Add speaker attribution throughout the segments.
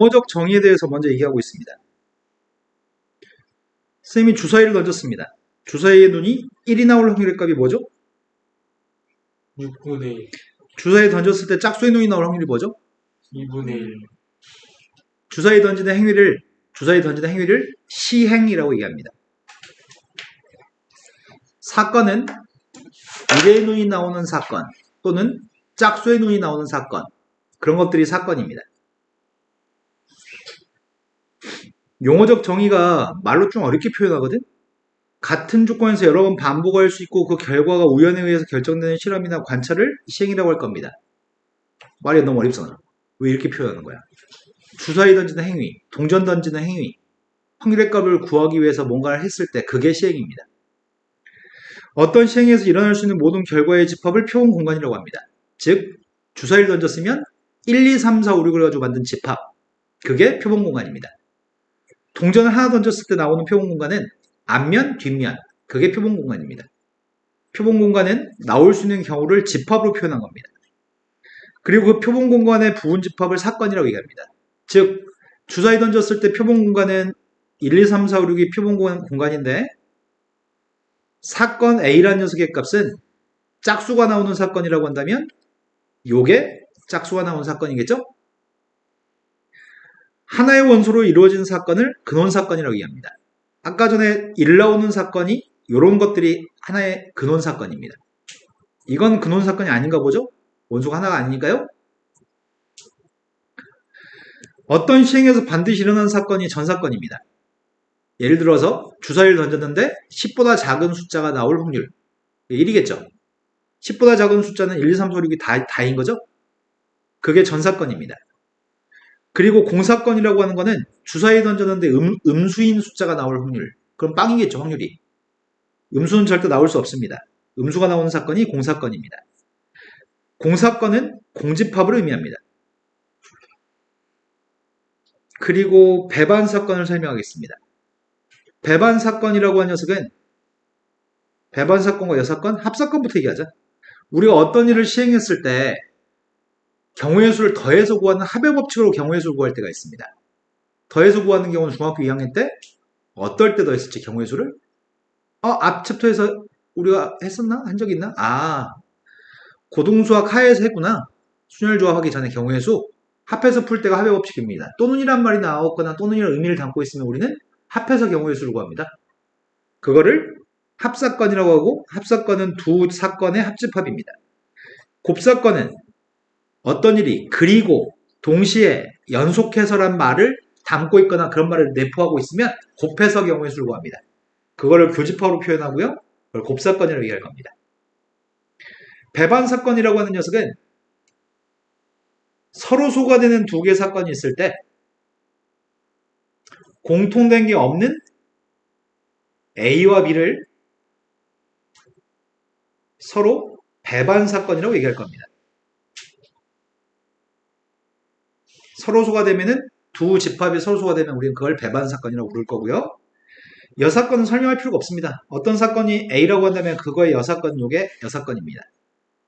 Speaker 1: 용어적 정의에 대해서 먼저 얘기하고 있습니다. 선생님이 주사위를 던졌습니다. 주사위의 눈이 1이 나올 확률의 값이 뭐죠?
Speaker 2: 6분의 1,
Speaker 1: 주사위 던졌을 때 짝수의 눈이 나올 확률이 뭐죠?
Speaker 2: 2분의 1,
Speaker 1: 주사위 던지는 행위를 시행이라고 얘기합니다. 사건은 1의 눈이 나오는 사건 또는 짝수의 눈이 나오는 사건, 그런 것들이 사건입니다. 용어적 정의가 말로 좀 어렵게 표현하거든? 같은 조건에서 여러 번 반복할 수 있고 그 결과가 우연에 의해서 결정되는 실험이나 관찰을 시행이라고 할 겁니다. 말이 너무 어렵잖아. 왜 이렇게 표현하는 거야? 주사위 던지는 행위, 동전 던지는 행위, 확률의 값을 구하기 위해서 뭔가를 했을 때 그게 시행입니다. 어떤 시행에서 일어날 수 있는 모든 결과의 집합을 표본 공간이라고 합니다. 즉 주사위를 던졌으면 1, 2, 3, 4, 5, 6을 가지고 만든 집합, 그게 표본 공간입니다. 동전을 하나 던졌을 때 나오는 표본 공간은 앞면, 뒷면, 그게 표본 공간입니다. 표본 공간은 나올 수 있는 경우를 집합으로 표현한 겁니다. 그리고 그 표본 공간의 부분 집합을 사건이라고 얘기합니다. 즉 주사위 던졌을 때 표본 공간은 1, 2, 3, 4, 5, 6이 표본 공간인데 사건 A라는 녀석의 값은 짝수가 나오는 사건이라고 한다면 요게 짝수가 나오는 사건이겠죠? 하나의 원소로 이루어진 사건을 근원사건이라고 얘기합니다. 아까 전에 1 나오는 사건이 이런 것들이 하나의 근원사건입니다. 이건 근원사건이 아닌가 보죠? 원소가 하나가 아니니까요. 어떤 시행에서 반드시 일어나는 사건이 전사건입니다. 예를 들어서 주사위를 던졌는데 10보다 작은 숫자가 나올 확률 1이겠죠. 10보다 작은 숫자는 1, 2, 3, 4, 5, 6이 다인 거죠. 그게 전사건입니다. 그리고 공사건이라고 하는 거는 주사위 던졌는데 음수인 숫자가 나올 확률, 그럼 빵이겠죠, 확률이. 음수는 절대 나올 수 없습니다. 음수가 나오는 사건이 공사건입니다. 공사건은 공집합을 의미합니다. 그리고 배반 사건을 설명하겠습니다. 배반 사건이라고 하는 녀석은 배반 사건과 여사건, 합사건부터 얘기하자. 우리가 어떤 일을 시행했을 때 경우의 수를 더해서 구하는 합의 법칙으로 경우의 수를 구할 때가 있습니다. 더해서 구하는 경우는 중학교 2학년 때 어떨 때 더했을지 경우의 수를 앞 챕터에서 우리가 했었나? 한 적 있나? 고등수학 하에서 했구나. 순열조합하기 전에 경우의 수 합해서 풀 때가 합의 법칙입니다. 또는이란 말이 나왔거나 또는이라는 의미를 담고 있으면 우리는 합해서 경우의 수를 구합니다. 그거를 합사건이라고 하고 합사건은 두 사건의 합집합입니다. 곱사건은 어떤 일이 그리고 동시에 연속해서란 말을 담고 있거나 그런 말을 내포하고 있으면 곱해서 경우의 수를 구합니다. 그거를 교집합으로 표현하고요. 그걸 곱사건이라고 얘기할 겁니다. 배반사건이라고 하는 녀석은 서로 소가되는 두 개의 사건이 있을 때 공통된 게 없는 A와 B를 서로 배반사건이라고 얘기할 겁니다. 서로 소가되면은 두 집합이 서로 소가되면 우리는 그걸 배반사건이라고 부를 거고요. 여사건은 설명할 필요가 없습니다. 어떤 사건이 A라고 한다면 그거의 여사건, 요게 여사건입니다.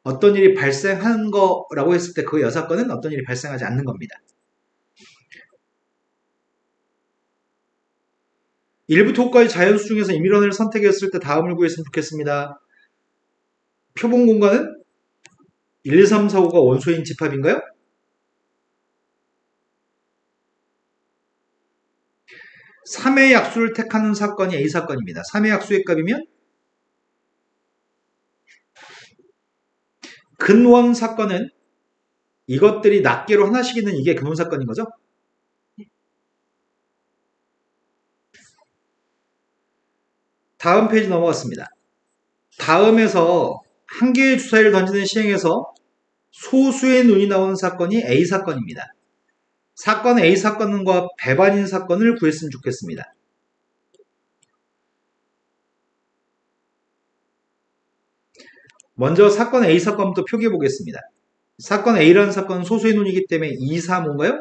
Speaker 1: 어떤 일이 발생한 거라고 했을 때 그 여사건은 어떤 일이 발생하지 않는 겁니다. 1부터 5까지 자연수 중에서 임의론을 선택했을 때 다음을 구했으면 좋겠습니다. 표본 공간은 1, 2, 3, 4, 5가 원소인 집합인가요? 3의 약수를 택하는 사건이 A사건입니다. 3의 약수의 값이면 근원 사건은 이것들이 낱개로 하나씩 있는 이게 근원 사건인 거죠? 다음 페이지 넘어갔습니다. 다음에서 한 개의 주사위를 던지는 시행에서 소수의 눈이 나오는 사건이 A사건입니다. 사건 A사건과 배반인 사건을 구했으면 좋겠습니다. 먼저 사건 A사건부터 표기해 보겠습니다. 사건 A라는 사건은 소수의 눈이기 때문에 2, 3, 5인가요?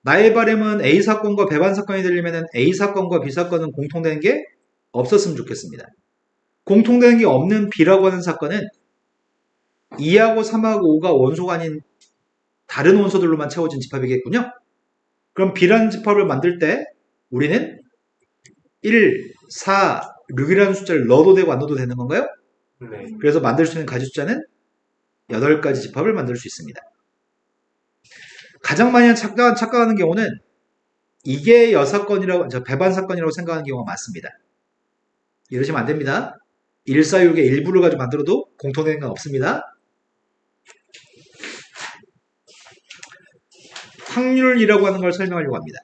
Speaker 1: 나의 바람은 A사건과 배반사건이 되려면 A사건과 B사건은 공통되는 게 없었으면 좋겠습니다. 공통되는 게 없는 B라고 하는 사건은 2하고 3하고 5가 원소가 아닌 다른 원소들로만 채워진 집합이겠군요. 그럼 B라는 집합을 만들 때 우리는 1, 4, 6이라는 숫자를 넣어도 되고 안 넣어도 되는 건가요?
Speaker 2: 네.
Speaker 1: 그래서 만들 수 있는 가지 숫자는 8가지 집합을 만들 수 있습니다. 가장 많이 착각하는 경우는 이게 여사건이라고, 배반 사건이라고 생각하는 경우가 많습니다. 이러시면 안 됩니다. 146의 일부를 가지고 만들어도 공통되는 건 없습니다. 확률이라고 하는 걸 설명하려고 합니다.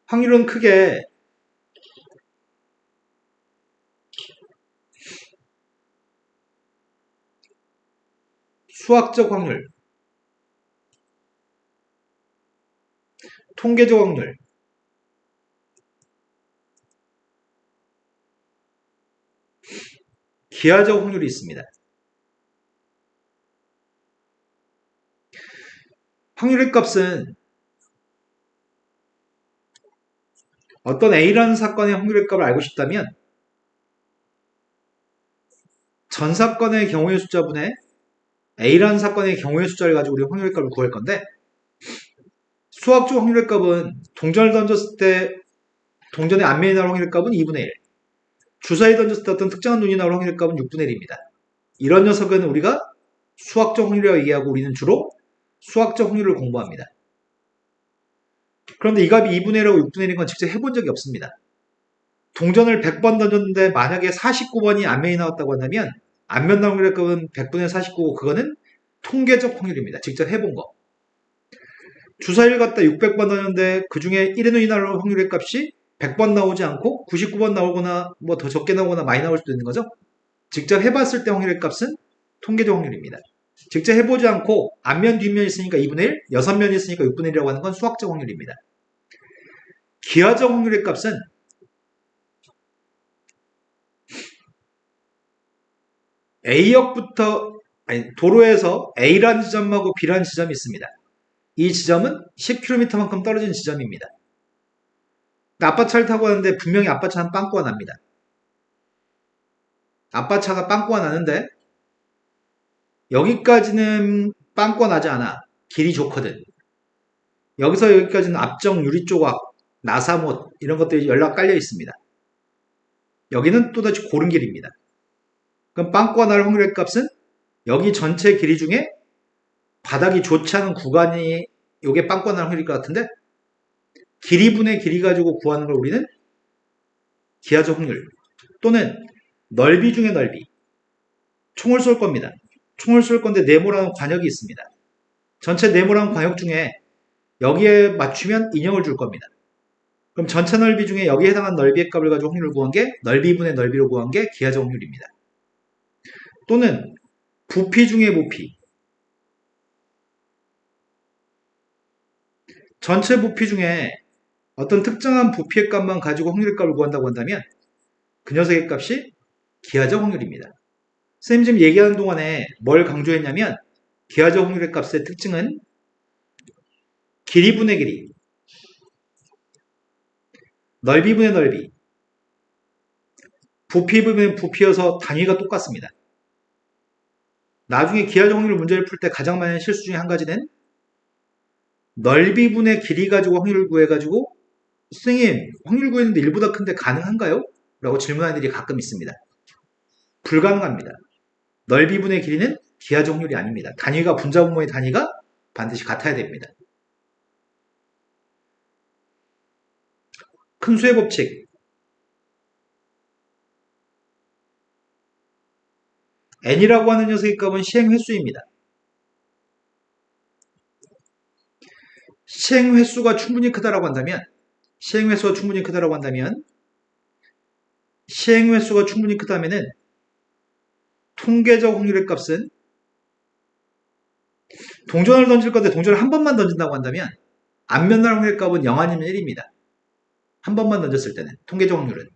Speaker 1: 확률은 크게 수학적 확률, 통계적 확률, 기하적 확률이 있습니다. 확률의 값은 어떤 A라는 사건의 확률의 값을 알고 싶다면 전 사건의 경우의 숫자분의 A라는 사건의 경우의 숫자를 가지고 우리 확률의 값을 구할 건데, 수학적 확률의 값은 동전을 던졌을 때 동전의 앞면이 나올 확률의 값은 2분의 1, 주사위 던졌을 때 어떤 특정한 눈이 나올 확률의 값은 6분의 1입니다. 이런 녀석은 우리가 수학적 확률이라고 얘기하고 우리는 주로 수학적 확률을 공부합니다. 그런데 이 값이 2분의 1하고 6분의 1인 건 직접 해본 적이 없습니다. 동전을 100번 던졌는데 만약에 49번이 앞면이 나왔다고 한다면 앞면 나온 확률의 값은 100분의 49고 그거는 통계적 확률입니다. 직접 해본 거. 주사위를 갖다 600번 던졌는데 그 중에 1의 눈이 나올 확률의 값이 100번 나오지 않고 99번 나오거나 뭐 더 적게 나오거나 많이 나올 수도 있는 거죠. 직접 해봤을 때 확률의 값은 통계적 확률입니다. 직접 해보지 않고 앞면 뒷면 있으니까 2분의 1, 6면 있으니까 6분의 1이라고 하는 건 수학적 확률입니다. 기하적 확률의 값은 A역부터 도로에서 A라는 지점하고 B라는 지점이 있습니다. 이 지점은 10km만큼 떨어진 지점입니다. 아빠차를 타고 가는데 분명히 아빠차는 빵꾸가 납니다. 아빠차가 빵꾸가 나는데 여기까지는 빵꾸가 나지 않아. 길이 좋거든. 여기서 여기까지는 앞정 유리 조각, 나사못 이런 것들이 연락 깔려 있습니다. 여기는 또다시 고른 길입니다. 그럼 빵꾸가 날 확률의 값은 여기 전체 길이 중에 바닥이 좋지 않은 구간이 요게 빵꾸가 날 확률일 것 같은데, 길이분의 길이 가지고 구하는 걸 우리는 기하적 확률 또는 넓이 중에 넓이, 총을 쏠 겁니다. 총을 쏠 건데 네모라는 관역이 있습니다. 전체 네모라는 관역 중에 여기에 맞추면 인형을 줄 겁니다. 그럼 전체 넓이 중에 여기에 해당한 넓이의 값을 가지고 확률을 구한 게 넓이분의 넓이로 구한 게 기하적 확률입니다. 또는 부피 중에 부피, 전체 부피 중에 어떤 특정한 부피의 값만 가지고 확률의 값을 구한다고 한다면 그 녀석의 값이 기하적 확률입니다. 선생님 지금 얘기하는 동안에 뭘 강조했냐면 기하적 확률의 값의 특징은 길이분의 길이, 넓이분의 넓이, 부피분의 부피여서 단위가 똑같습니다. 나중에 기하적 확률 문제를 풀 때 가장 많은 실수 중에 한 가지는 넓이분의 길이 가지고 확률을 구해가지고 선생님 확률 구했는데 1보다 큰데 가능한가요? 라고 질문하는 일이 가끔 있습니다. 불가능합니다. 넓이분의 길이는 기하적 확률이 아닙니다. 단위가 분자분모의 단위가 반드시 같아야 됩니다. 큰 수의 법칙, n이라고 하는 녀석의 값은 시행횟수입니다. 시행횟수가 충분히 크다라고 한다면 시행횟수가 충분히 크다면은 통계적 확률의 값은 동전을 던질 건데 동전을 한 번만 던진다고 한다면 앞면 날 확률의 값은 0 아니면 1입니다. 한 번만 던졌을 때는 통계적 확률은.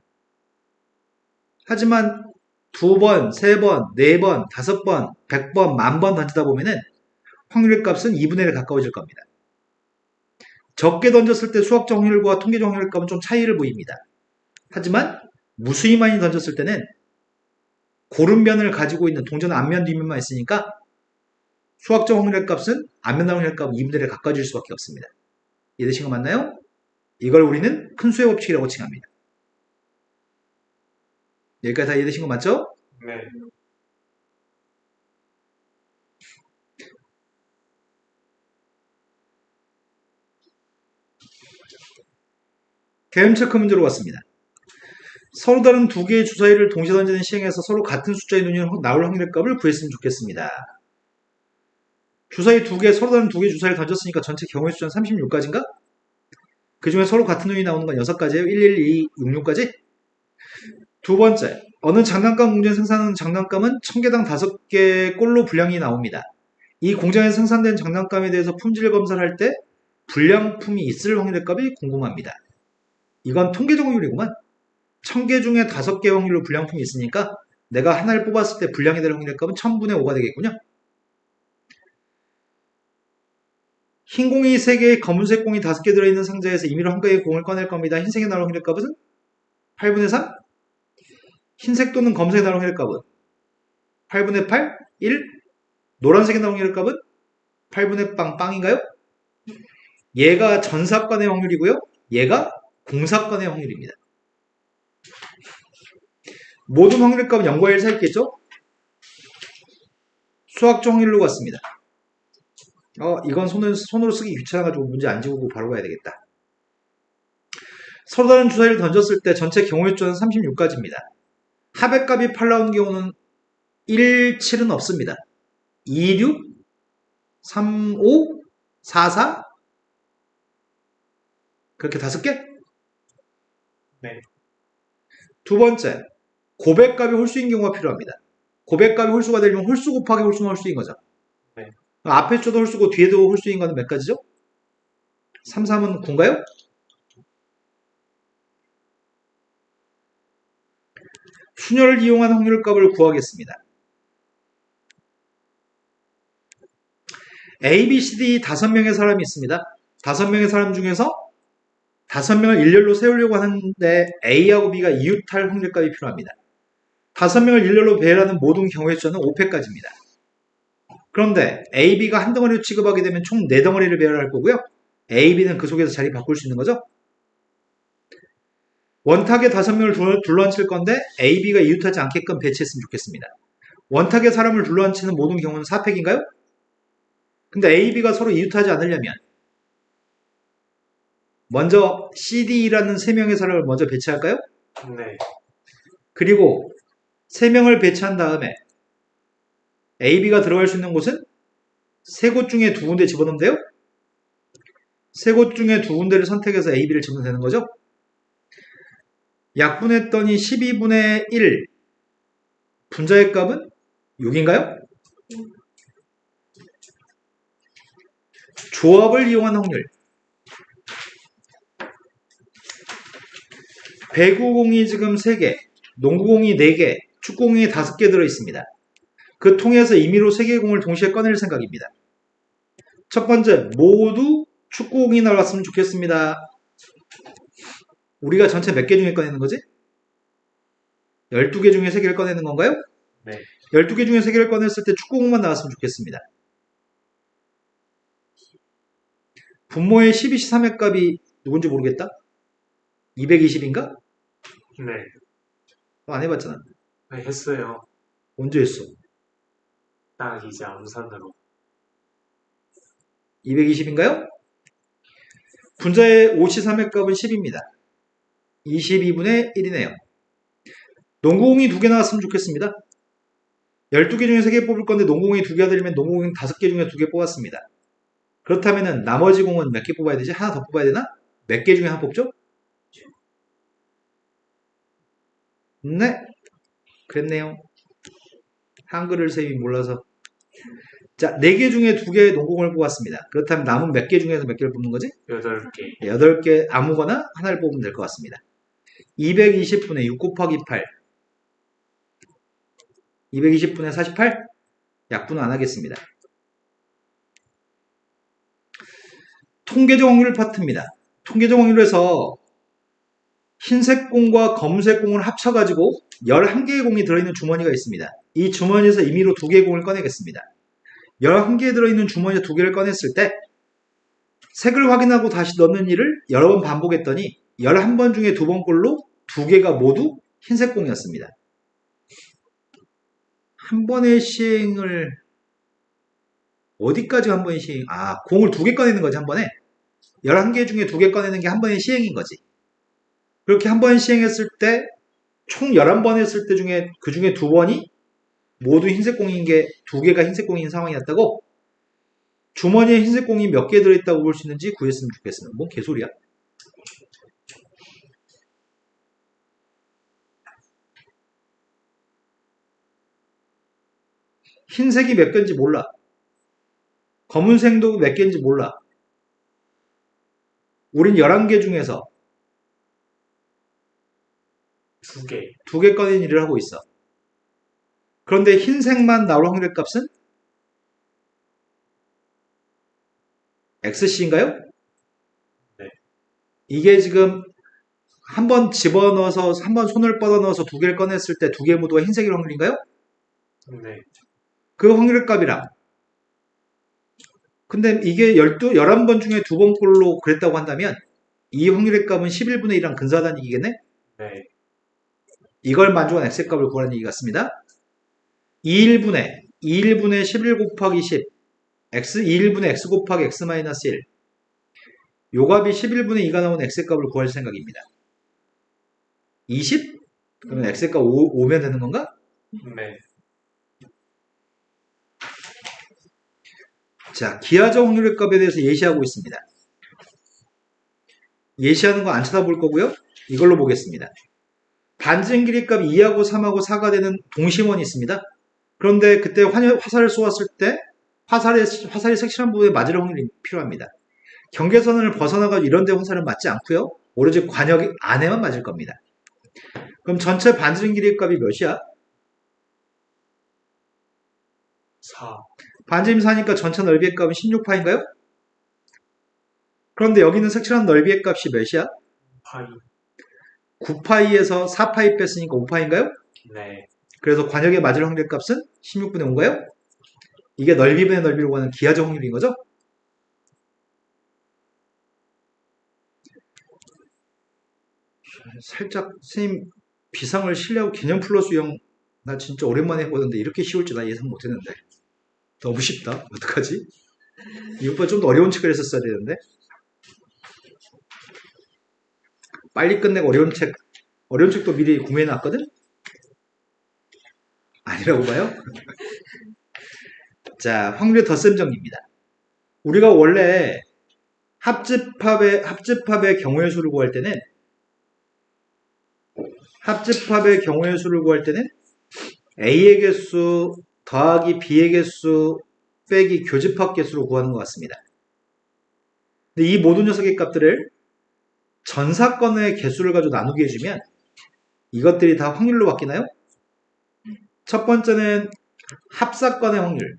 Speaker 1: 하지만 2번, 3번, 4번, 5번, 100번, 10,000번 던지다 보면은 확률의 값은 2분의 1에 가까워질 겁니다. 적게 던졌을 때 수학적 확률과 통계적 확률의 값은 좀 차이를 보입니다. 하지만 무수히 많이 던졌을 때는 고른변을 가지고 있는 동전은 앞면 뒷면만 있으니까 수학적 확률의 값은 앞면 확률의 값 2분의 1에 가까워질 수밖에 없습니다. 이해되신 거 맞나요? 이걸 우리는 큰 수의 법칙이라고 칭합니다. 여기까지 다 이해되신 거 맞죠?
Speaker 2: 네.
Speaker 1: 개념 체크 문제로 왔습니다. 서로 다른 두 개의 주사위를 동시에 던지는 시행에서 서로 같은 숫자의 눈이 나올 확률의 값을 구했으면 좋겠습니다. 주사위 두 개, 서로 다른 두 개의 주사위를 던졌으니까 전체 경우의 숫자는 36가지인가? 그 중에 서로 같은 눈이 나오는 건 6가지예요. 1, 1, 2, 6, 6가지? 두 번째, 어느 장난감 공장에 생산하는 장난감은 1000개당 5개 꼴로 분량이 나옵니다. 이 공장에서 생산된 장난감에 대해서 품질 검사를 할 때 불량품이 있을 확률의 값이 궁금합니다. 이건 통계적 확률이구만. 1000개 중에 5개 확률로 불량품이 있으니까 내가 하나를 뽑았을 때 불량이 될 확률의 값은 1000분의 5가 되겠군요. 흰 공이 3개, 검은색 공이 5개 들어있는 상자에서 임의로 한 개의 공을 꺼낼 겁니다. 흰색이 나올 확률의 값은 8분의 3? 흰색 또는 검은색이 나올 확률의 값은 8분의 8? 1? 노란색이 나올 확률의 값은 8분의 빵인가요? 얘가 전사건의 확률이고요. 얘가 공사건의 확률입니다. 모든 확률의 값은 0과 1 사이 있겠죠? 수학적 확률로 갔습니다. 이건 손으로 쓰기 귀찮아가지고 문제 안 지우고 바로 가야 되겠다. 서로 다른 주사위를 던졌을 때 전체 경우의 숫자는 36가지입니다. 합의 값이 8 나오는 경우는 1, 7은 없습니다. 2, 6, 3, 5, 4, 4 그렇게 5개?
Speaker 2: 네.
Speaker 1: 두 번째, 고백값이 홀수인 경우가 필요합니다. 고백값이 홀수가 되려면 홀수 곱하기 홀수는 홀수인 거죠.
Speaker 2: 네.
Speaker 1: 앞에 줄도 홀수고 뒤에도 홀수인 거는 몇 가지죠? 3, 3은 9인가요? 수녀를 이용한 확률값을 구하겠습니다. A, B, C, D 5명의 사람이 있습니다. 5명의 사람 중에서 5명을 일렬로 세우려고 하는데 A하고 B가 이웃할 확률값이 필요합니다. 5명을 일렬로 배열하는 모든 경우의 수는 5패까지입니다. 그런데 A, B가 한 덩어리로 취급하게 되면 총 4덩어리를 배열할 거고요. A, B는 그 속에서 자리 바꿀 수 있는 거죠. 원탁에 5명을 둘러앉힐 건데 A, B가 이웃하지 않게끔 배치했으면 좋겠습니다. 원탁에 사람을 둘러앉히는 모든 경우는 4팩인가요? 근데 A, B가 서로 이웃하지 않으려면 먼저 CD라는 3명의 사람을 먼저 배치할까요?
Speaker 2: 네.
Speaker 1: 그리고 3명을 배치한 다음에 A, B가 들어갈 수 있는 곳은 3곳 중에 2군데 집어넣으면 돼요? 3곳 중에 2군데를 선택해서 A, B를 집어넣으면 되는 거죠? 약분했더니 12분의 1 분자의 값은 6인가요? 조합을 이용한 확률. 배구공이 지금 3개, 농구공이 4개, 축구공이 5개 들어있습니다. 그 통에서 임의로 3개의 공을 동시에 꺼낼 생각입니다. 첫 번째, 모두 축구공이 나왔으면 좋겠습니다. 우리가 전체 몇 개 중에 꺼내는 거지? 12개 중에 3개를 꺼내는 건가요?
Speaker 2: 네.
Speaker 1: 12개 중에 3개를 꺼냈을 때 축구공만 나왔으면 좋겠습니다. 분모의 12시 3의 값이 누군지 모르겠다? 220인가?
Speaker 2: 네.
Speaker 1: 안 해봤잖아.
Speaker 2: 네, 했어요.
Speaker 1: 언제 했어?
Speaker 2: 딱 이제 암산으로.
Speaker 1: 220인가요? 분자의 5시 3의 값은 10입니다. 22분의 1이네요. 농구공이 2개 나왔으면 좋겠습니다. 12개 중에 3개 뽑을 건데 농구공이 2개가 되려면 농구공이 5개 중에 2개 뽑았습니다. 그렇다면 나머지 공은 몇 개 뽑아야 되지? 하나 더 뽑아야 되나? 몇 개 중에 하나 뽑죠? 네. 그랬네요. 한글을 쌤이 몰라서. 자, 4개 중에 2개의 농구공을 뽑았습니다. 그렇다면 남은 몇 개 중에서 몇 개를 뽑는 거지?
Speaker 2: 8개.
Speaker 1: 8개 아무거나 하나를 뽑으면 될 것 같습니다. 220분의 6 곱하기 8. 220분의 48? 약분은 안 하겠습니다. 통계적 확률 파트입니다. 통계적 확률에서 흰색 공과 검은색 공을 합쳐가지고 11개의 공이 들어있는 주머니가 있습니다. 이 주머니에서 임의로 2개의 공을 꺼내겠습니다. 11개 들어있는 주머니에 2개를 꺼냈을 때 색을 확인하고 다시 넣는 일을 여러 번 반복했더니 11번 중에 2번 꼴로 2개가 모두 흰색 공이었습니다. 한 번의 시행을 어디까지 한 번의 시행? 공을 2개 꺼내는 거지, 한 번에. 11개 중에 2개 꺼내는 게 한 번의 시행인 거지. 그렇게 한 번 시행했을 때 총 11번 했을 때 중에 그 중에 2번이 모두 흰색 공인 게 2개가 흰색 공인 상황이었다고 주머니에 흰색 공이 몇 개 들어있다고 볼 수 있는지 구했으면 좋겠습니다. 뭔 개소리야? 흰색이 몇 개인지 몰라. 검은색도 몇 개인지 몰라. 우린 11개 중에서
Speaker 2: 2개.
Speaker 1: 2개 꺼낸 일을 하고 있어. 그런데 흰색만 나올 확률의 값은 XC인가요?
Speaker 2: 네.
Speaker 1: 이게 지금 한 번 집어넣어서 한 번 손을 뻗어넣어서 2개를 꺼냈을 때 2개 모두가 흰색일 확률인가요?
Speaker 2: 네.
Speaker 1: 그 확률의 값이랑 근데 이게 11번 중에 2번 꼴로 그랬다고 한다면 이 확률의 값은 11분의 1이랑 근사하다는 얘기겠네?
Speaker 2: 네.
Speaker 1: 이걸 만족한 x의 값을 구하는 얘기 같습니다. 2일분의 11 곱하기 10 x 2일분의 x 곱하기 x 마이너스 1 요 값이 11분의 2가 나온 x의 값을 구할 생각입니다. 20? 그러면 x의 값 5면 되는 건가?
Speaker 2: 네.
Speaker 1: 자, 기하적 확률의 값에 대해서 예시하고 있습니다. 예시하는 거 안 쳐다볼 거고요. 이걸로 보겠습니다. 반지름 길이 값 2하고 3하고 4가 되는 동심원이 있습니다. 그런데 그때 화살을 쏘았을 때 화살이 색칠한 부분에 맞을 확률이 필요합니다. 경계선을 벗어나가지고 이런 데 화살은 맞지 않고요. 오로지 관역 안에만 맞을 겁니다. 그럼 전체 반지름 길이 값이 몇이야?
Speaker 2: 4.
Speaker 1: 반지름 4니까 전체 넓이의 값은 16파인가요? 그런데 여기는 색칠한 넓이의 값이 몇이야?
Speaker 2: 파이.
Speaker 1: 9파이에서 4파이 뺐으니까 5파인가요?
Speaker 2: 네.
Speaker 1: 그래서 관역에 맞을 확률 값은 16분의 5인가요? 이게 넓이분의 넓이로 하는 기하적 확률인 거죠? 살짝 선생님 비상을 실내하고 개념 플러스 유형 나 진짜 오랜만에 해보는데 이렇게 쉬울 줄 나 예상 못했는데 너무 쉽다. 어떡하지? 이것보다 좀 더 어려운 책을 했었어야 되는데 빨리 끝내고 어려운 책도 미리 구매해놨거든? 아니라고 봐요? 자, 확률의 덧셈 정리입니다. 우리가 원래 합집합의 경우의 수를 구할 때는 A의 개수 더하기 B의 개수 빼기 교집합 개수로 구하는 것 같습니다. 근데 이 모든 녀석의 값들을 전 사건의 개수를 가지고 나누게 해주면 이것들이 다 확률로 바뀌나요? 첫 번째는 합사건의 확률.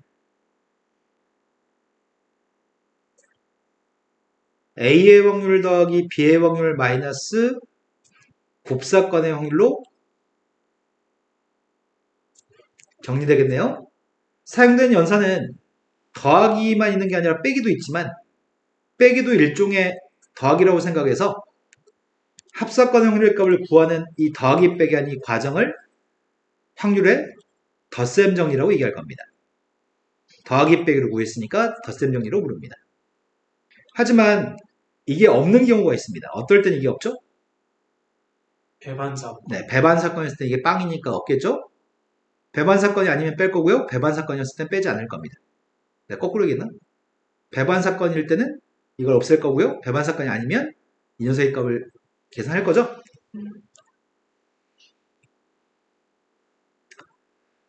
Speaker 1: A의 확률 더하기 B의 확률 마이너스 곱사건의 확률로 정리되겠네요. 사용된 연산은 더하기만 있는 게 아니라 빼기도 있지만 빼기도 일종의 더하기라고 생각해서 합사건의 확률의 값을 구하는 이 더하기 빼기 하는 이 과정을 확률의 덧셈 정리라고 얘기할 겁니다. 더하기 빼기로 구했으니까 덧셈 정리로 부릅니다. 하지만 이게 없는 경우가 있습니다. 어떨 땐 이게 없죠?
Speaker 2: 배반 사건.
Speaker 1: 네, 배반 사건이었을 때 이게 빵이니까 없겠죠? 배반 사건이 아니면 뺄 거고요. 배반 사건이었을 땐 빼지 않을 겁니다. 네, 거꾸로 얘기했나? 배반 사건일 때는 이걸 없앨 거고요. 배반 사건이 아니면 이 녀석의 값을 계산할 거죠?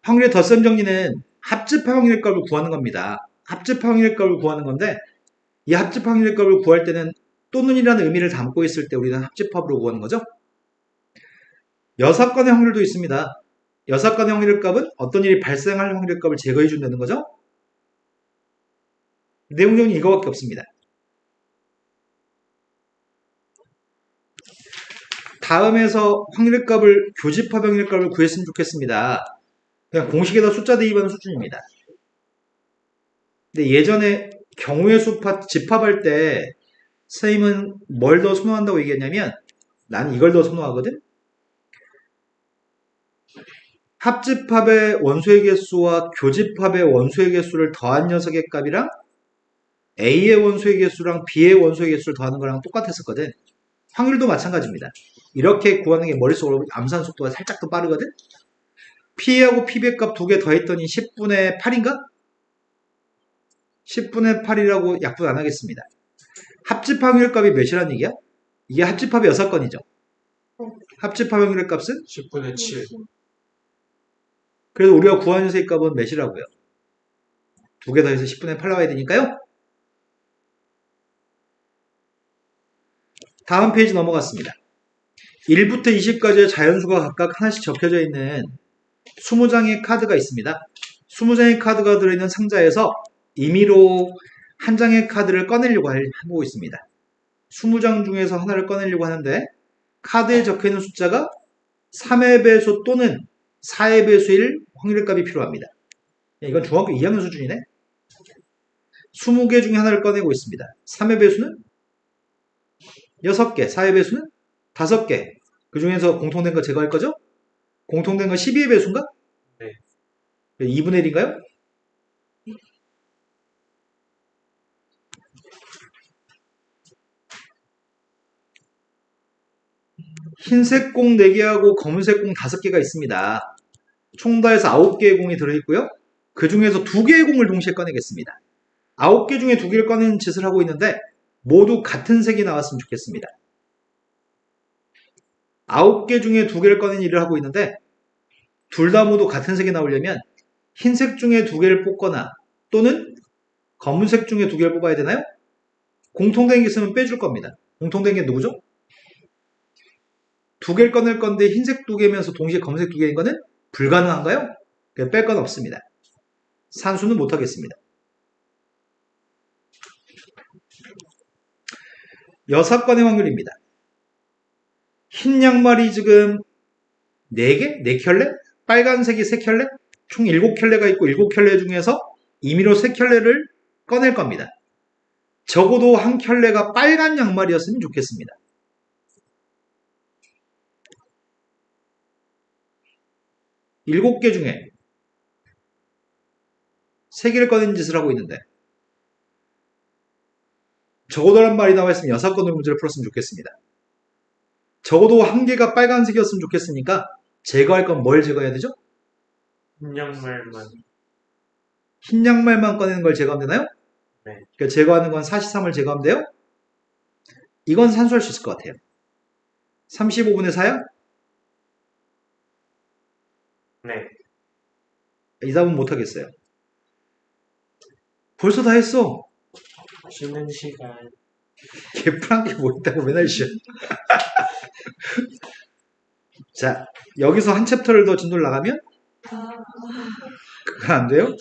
Speaker 1: 확률의 덧셈 정리는 합집합 확률의 값을 구하는 겁니다. 합집합 확률의 값을 구하는 건데 이 합집합 확률의 값을 구할 때는 또는이라는 의미를 담고 있을 때 우리는 합집합으로 구하는 거죠. 여사건의 확률도 있습니다. 여사건의 확률의 값은 어떤 일이 발생할 확률의 값을 제거해 준다는 거죠. 내용적인 이거밖에 없습니다. 다음에서 확률값을, 교집합 확률값을 구했으면 좋겠습니다. 그냥 공식에다 숫자 대입하는 수준입니다. 근데 예전에 경우의 수 집합할 때 선생님은 뭘 더 선호한다고 얘기했냐면 난 이걸 더 선호하거든. 합집합의 원소의 개수와 교집합의 원소의 개수를 더한 녀석의 값이랑 A의 원소의 개수랑 B의 원소의 개수를 더하는 거랑 똑같았었거든. 확률도 마찬가지입니다. 이렇게 구하는 게 머릿속으로 암산 속도가 살짝 더 빠르거든. P하고 P의 값 두 개 더했더니 10분의 8인가? 10분의 8이라고 약분 안 하겠습니다. 합집합 확률 값이 몇이란 얘기야? 이게 합집합이 6건이죠. 합집합 확률의 값은?
Speaker 2: 10분의 7.
Speaker 1: 그래서 우리가 구한 녀석의 값은 몇이라고요? 두 개 더해서 10분의 8 나와야 되니까요. 다음 페이지 넘어갔습니다. 1부터 20까지의 자연수가 각각 하나씩 적혀져 있는 20장의 카드가 있습니다. 20장의 카드가 들어있는 상자에서 임의로 한 장의 카드를 꺼내려고 하고 있습니다. 20장 중에서 하나를 꺼내려고 하는데 카드에 적혀있는 숫자가 3의 배수 또는 4의 배수일 확률값이 필요합니다. 이건 중학교 2학년 수준이네. 20개 중에 하나를 꺼내고 있습니다. 3의 배수는 6개, 4의 배수는 5개. 그 중에서 공통된 거 제거할 거죠? 공통된 건 12의 배수인가?
Speaker 2: 네.
Speaker 1: 2분의 1인가요? 흰색 공 4개하고 검은색 공 5개가 있습니다. 총 다 해서 9개의 공이 들어있고요. 그 중에서 2개의 공을 동시에 꺼내겠습니다. 9개 중에 2개를 꺼내는 짓을 하고 있는데 모두 같은 색이 나왔으면 좋겠습니다. 9개 중에 2개를 꺼내는 일을 하고 있는데 둘 다 모두 같은 색이 나오려면 흰색 중에 2개를 뽑거나 또는 검은색 중에 2개를 뽑아야 되나요? 공통된 게 있으면 빼줄 겁니다. 공통된 게 누구죠? 2개를 꺼낼 건데 흰색 2개면서 동시에 검은색 2개인 거는 불가능한가요? 뺄 건 없습니다. 산수는 못하겠습니다. 6건의 확률입니다. 흰 양말이 지금 4개? 4켤레? 빨간색이 3켤레? 총 7켤레가 있고 7켤레 중에서 임의로 3켤레를 꺼낼 겁니다. 적어도 한 켤레가 빨간 양말이었으면 좋겠습니다. 7개 중에 3개를 꺼내는 짓을 하고 있는데 적어도란 말이 나와 있으면 6건의 문제를 풀었으면 좋겠습니다. 적어도 한 개가 빨간색이었으면 좋겠으니까 제거할 건 뭘 제거해야 되죠?
Speaker 2: 흰 양말만.
Speaker 1: 흰 양말만 꺼내는 걸 제거하면 되나요?
Speaker 2: 네.
Speaker 1: 그러니까 제거하는 건 43을 제거하면 돼요? 이건 산수할 수 있을 것 같아요. 35분의 4야?
Speaker 2: 네.
Speaker 1: 이 답은 못하겠어요. 벌써 다 했어.
Speaker 2: 쉬는 시간.
Speaker 1: 개뿔한 게 뭐 있다고 맨날 쉬어. 자, 여기서 한 챕터를 더 진도를 나가면 그건 안 돼요?